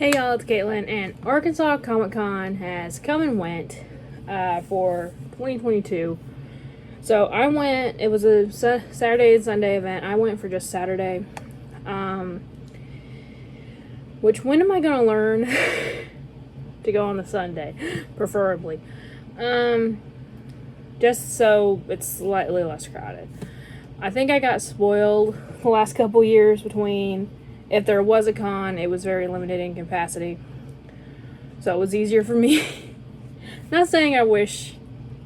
Hey y'all, it's Caitlyn, and Arkansas Comic Con has come and went for 2022. So I went, it was a Saturday and Sunday event. I went for just Saturday. Which, when am I going to learn to go on the Sunday? Preferably. Just so it's slightly less crowded. I think I got spoiled the last couple years between, if there was a con, it was very limited in capacity. So it was easier for me. Not saying I wish,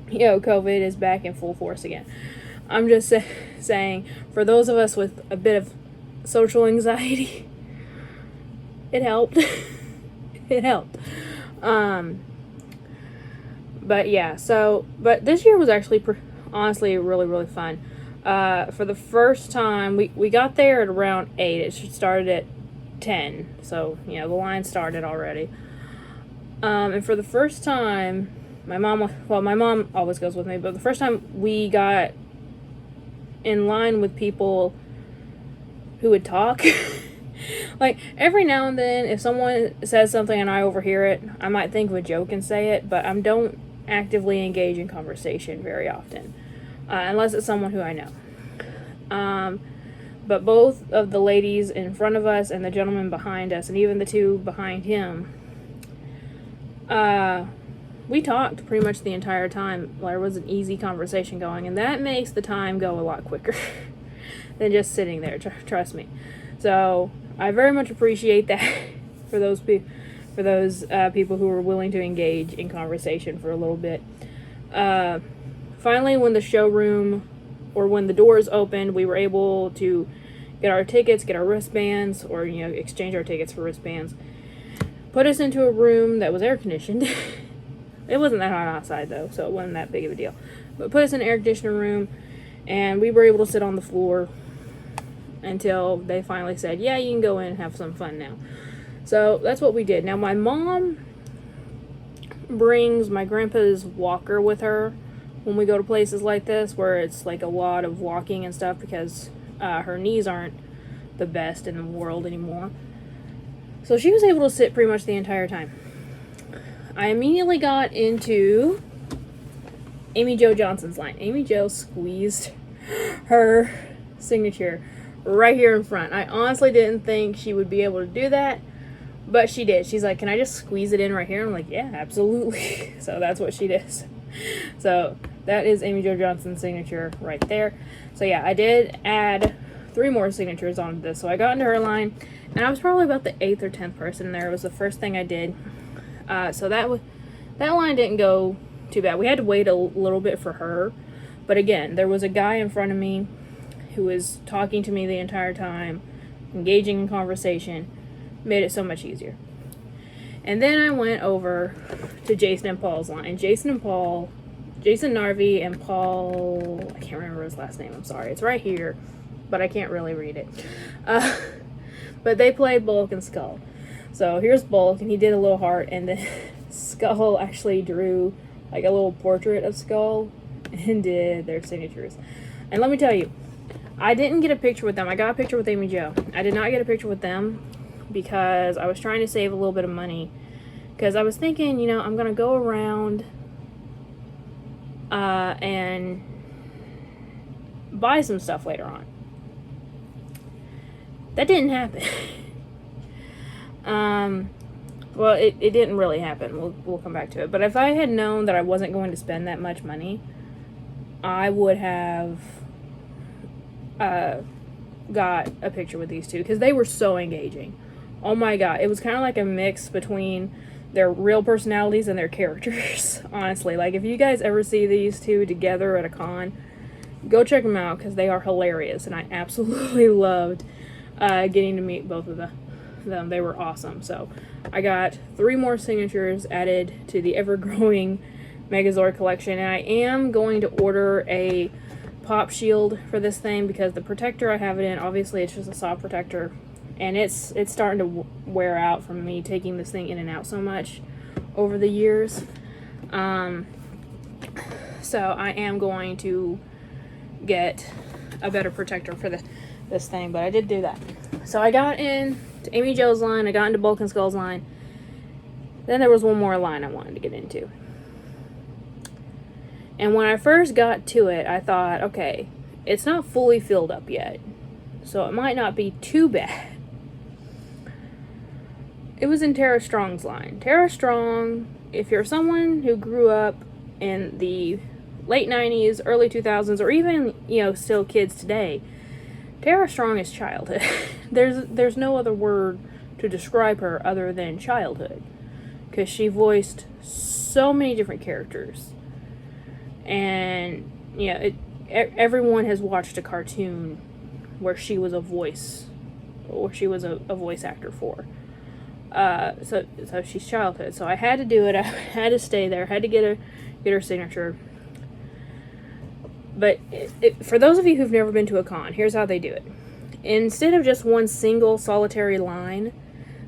COVID is back in full force again. I'm just saying, for those of us with a bit of social anxiety, it helped. It helped. But yeah, but this year was actually honestly really, really fun. For the first time, we got there at around 8. It started at 10. So, the line started already. And for the first time, my mom always goes with me, but the first time we got in line with people who would talk. Like, every now and then, if someone says something and I overhear it, I might think of a joke and say it, but I don't actively engage in conversation very often. Unless it's someone who I know. But both of the ladies in front of us and the gentleman behind us, and even the two behind him, we talked pretty much the entire time. There was an easy conversation going, and that makes the time go a lot quicker than just sitting there, trust me. So I very much appreciate that for those people who are willing to engage in conversation for a little bit. Finally, when the showroom, or when the doors opened, we were able to get our tickets, get our wristbands, or, exchange our tickets for wristbands. Put us into a room that was air conditioned. It wasn't that hot outside though, so it wasn't that big of a deal. But put us in an air conditioned room, and we were able to sit on the floor until they finally said, yeah, you can go in and have some fun now. So that's what we did. Now, my mom brings my grandpa's walker with her when we go to places like this, where it's like a lot of walking and stuff, because her knees aren't the best in the world anymore. So she was able to sit pretty much the entire time. I immediately got into Amy Jo Johnson's line. Amy Jo squeezed her signature right here in front. I honestly didn't think she would be able to do that, but she did. She's like, can I just squeeze it in right here? I'm like, yeah, absolutely. So that's what she did. So that is Amy Jo Johnson's signature right there. So yeah, I did add 3 more signatures onto this. So I got into her line, and I was probably about the 8th or 10th person there. It was the first thing I did. So that line didn't go too bad. We had to wait a little bit for her, but again, there was a guy in front of me who was talking to me the entire time, engaging in conversation, made it so much easier. And then I went over to Jason and Paul's line. Jason Narvi and Paul, I can't remember his last name, I'm sorry. It's right here, but I can't really read it. But they played Bulk and Skull. So here's Bulk, and he did a little heart, and then Skull actually drew like a little portrait of Skull and did their signatures. And let me tell you, I didn't get a picture with them. I got a picture with Amy Jo. I did not get a picture with them because I was trying to save a little bit of money. Because I was thinking, I'm going to go around and buy some stuff later on. That didn't happen. Well, it didn't really happen. We'll come back to it. But if I had known that I wasn't going to spend that much money, I would have got a picture with these two, because they were so engaging. Oh my god, it was kind of like a mix between their real personalities and their characters. Honestly, like, if you guys ever see these two together at a con, go check them out, because they are hilarious, and I absolutely loved getting to meet both of them. They were awesome. So I got 3 more signatures added to the ever-growing Megazord collection, and I am going to order a pop shield for this thing, because the protector I have it in, obviously it's just a soft protector, and it's starting to wear out from me taking this thing in and out so much over the years. So I am going to get a better protector for this thing, but I did do that. So I got into to Amy Jo's line, I got into Bulk and Skull's line. Then there was one more line I wanted to get into. And when I first got to it, I thought, okay, it's not fully filled up yet, so it might not be too bad. It was in Tara Strong's line. Tara Strong, if you're someone who grew up in the late 90s, early 2000s, or even, still kids today, Tara Strong is childhood. There's no other word to describe her other than childhood, because she voiced so many different characters. And, everyone has watched a cartoon where she was a voice, or she was a voice actor for. So she's childhood. So I had to do it. I had to stay there. Had to get her signature. But for those of you who've never been to a con, here's how they do it. Instead of just one single solitary line,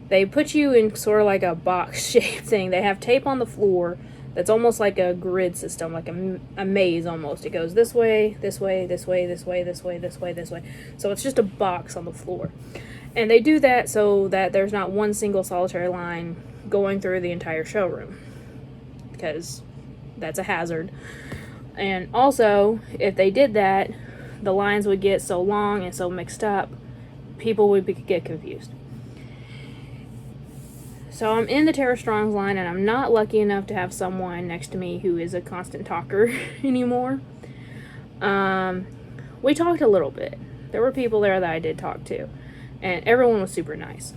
they put you in sort of like a box-shaped thing. They have tape on the floor that's almost like a grid system, like a maze almost. It goes this way, this way, this way, this way, this way, this way, this way. So it's just a box on the floor. And they do that so that there's not one single solitary line going through the entire showroom, because that's a hazard. And also, if they did that, the lines would get so long and so mixed up, people would get confused. So I'm in the Tara Strong's line, and I'm not lucky enough to have someone next to me who is a constant talker anymore. We talked a little bit. There were people there that I did talk to, and everyone was super nice,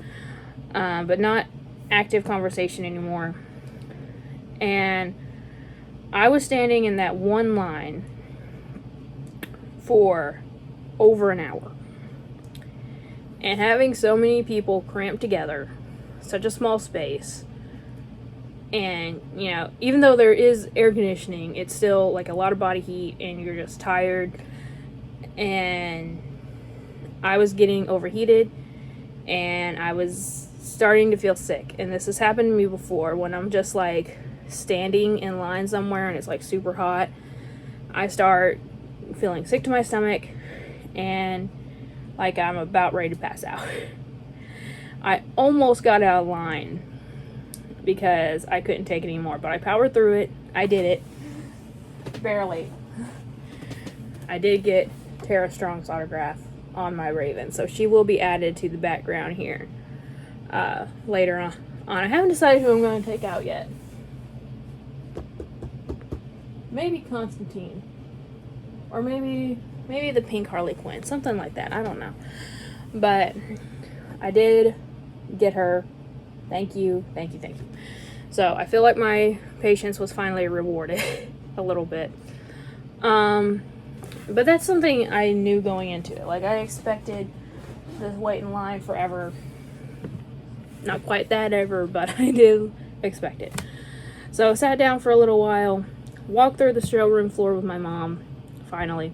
but not active conversation anymore. And I was standing in that one line for over an hour, and having so many people cramped together, such a small space, and even though there is air conditioning, it's still like a lot of body heat, and you're just tired. And I was getting overheated, and I was starting to feel sick. And this has happened to me before, when I'm just like standing in line somewhere and it's like super hot, I start feeling sick to my stomach, and like I'm about ready to pass out. I almost got out of line because I couldn't take it anymore, but I powered through it. I did it. Barely. I did get Tara Strong's autograph on my Raven, so she will be added to the background here later on. I haven't decided who I'm going to take out yet. Maybe Constantine, or maybe the pink Harley Quinn, something like that. I don't know, but I did get her. Thank you. So I feel like my patience was finally rewarded a little bit. But that's something I knew going into it. Like, I expected this wait in line forever. Not quite that ever, but I did expect it. So I sat down for a little while, walked through the showroom floor with my mom, finally.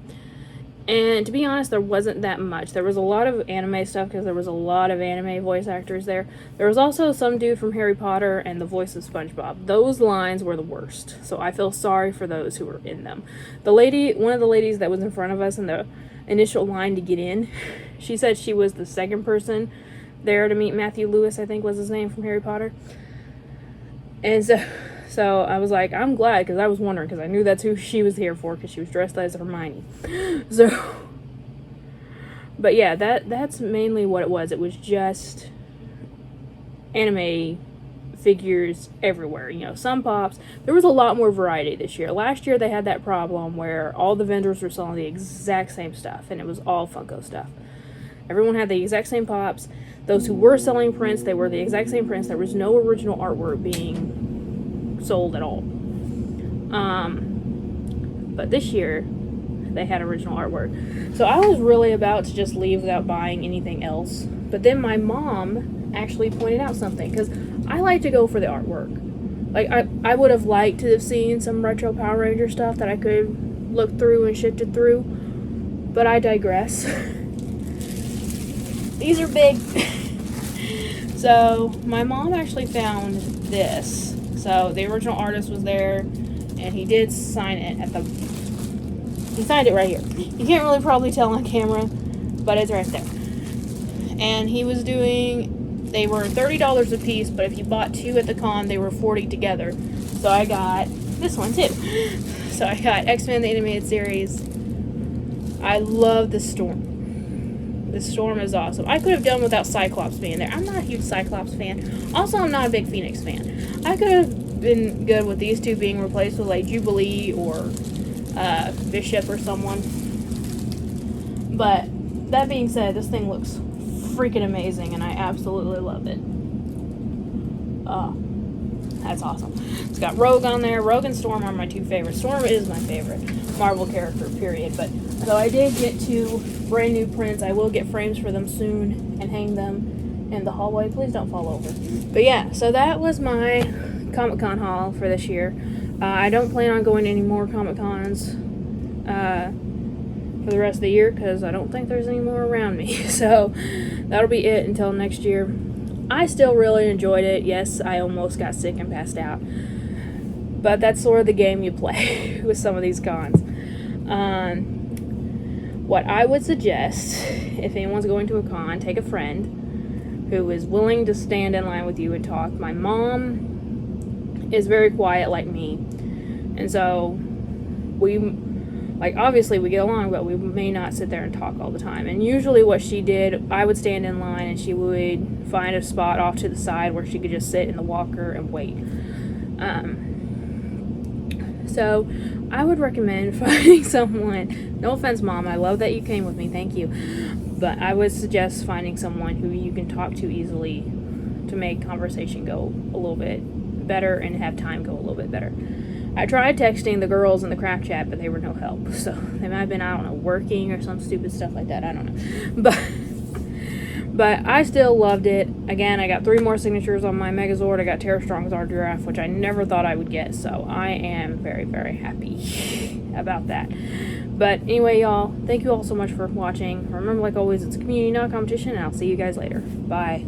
And to be honest, there wasn't that much. There was a lot of anime stuff, because there was a lot of anime voice actors there. There was also some dude from Harry Potter and the voice of SpongeBob. Those lines were the worst, so I feel sorry for those who were in them. One of the ladies that was in front of us in the initial line to get in, she said she was the second person there to meet Matthew Lewis, I think was his name, from Harry Potter. And so I was like, I'm glad, because I was wondering, because I knew that's who she was here for, because she was dressed as Hermione. So, but yeah, that's mainly what it was. It was just anime figures everywhere. Some pops. There was a lot more variety this year. Last year they had that problem where all the vendors were selling the exact same stuff, and it was all Funko stuff. Everyone had the exact same pops. Those who were selling prints, they were the exact same prints. There was no original artwork being sold at all. But this year they had original artwork, so I was really about to just leave without buying anything else. But then my mom actually pointed out something, because I like to go for the artwork. Like, I would have liked to have seen some retro Power Ranger stuff that I could look through and shifted through, but I digress. These are big. So my mom actually found this. So the original artist was there, and he did sign it he signed it right here. You can't really probably tell on camera, but it's right there. And he was doing They were $30 a piece, but if you bought 2 at the con, they were $40 together. So I got this one too. So I got X-Men the Animated Series. I love the Storm. The Storm is awesome. I could have done without Cyclops being there. I'm not a huge Cyclops fan. Also, I'm not a big Phoenix fan. I could have been good with these two being replaced with like Jubilee or Bishop or someone. But that being said, this thing looks freaking amazing and I absolutely love it. That's awesome. It's got Rogue on there. Rogue and Storm are my 2 favorites. Storm is my favorite Marvel character, period. But so I did get 2 brand new prints. I will get frames for them soon and hang them in the hallway. Please don't fall over. But yeah, so that was my Comic-Con haul for this year. I don't plan on going to any more Comic-Cons for the rest of the year because I don't think there's any more around me. So that'll be it until next year. I still really enjoyed it. Yes, I almost got sick and passed out. But that's sort of the game you play with some of these cons. What I would suggest, if anyone's going to a con, take a friend who is willing to stand in line with you and talk. My mom is very quiet like me. And so obviously we get along, but we may not sit there and talk all the time. And usually what she did, I would stand in line and she would find a spot off to the side where she could just sit in the walker and wait. So I would recommend finding someone, no offense Mom, I love that you came with me, thank you. But I would suggest finding someone who you can talk to easily to make conversation go a little bit better and have time go a little bit better. I tried texting the girls in the craft chat, but they were no help. So they might have been, I don't know, working or some stupid stuff like that. I don't know. But I still loved it. Again, I got 3 more signatures on my Megazord. I got Tara Strong's art giraffe, which I never thought I would get. So I am very, very happy about that. But anyway, y'all, thank you all so much for watching. Remember, like always, it's a community, not a competition, and I'll see you guys later. Bye.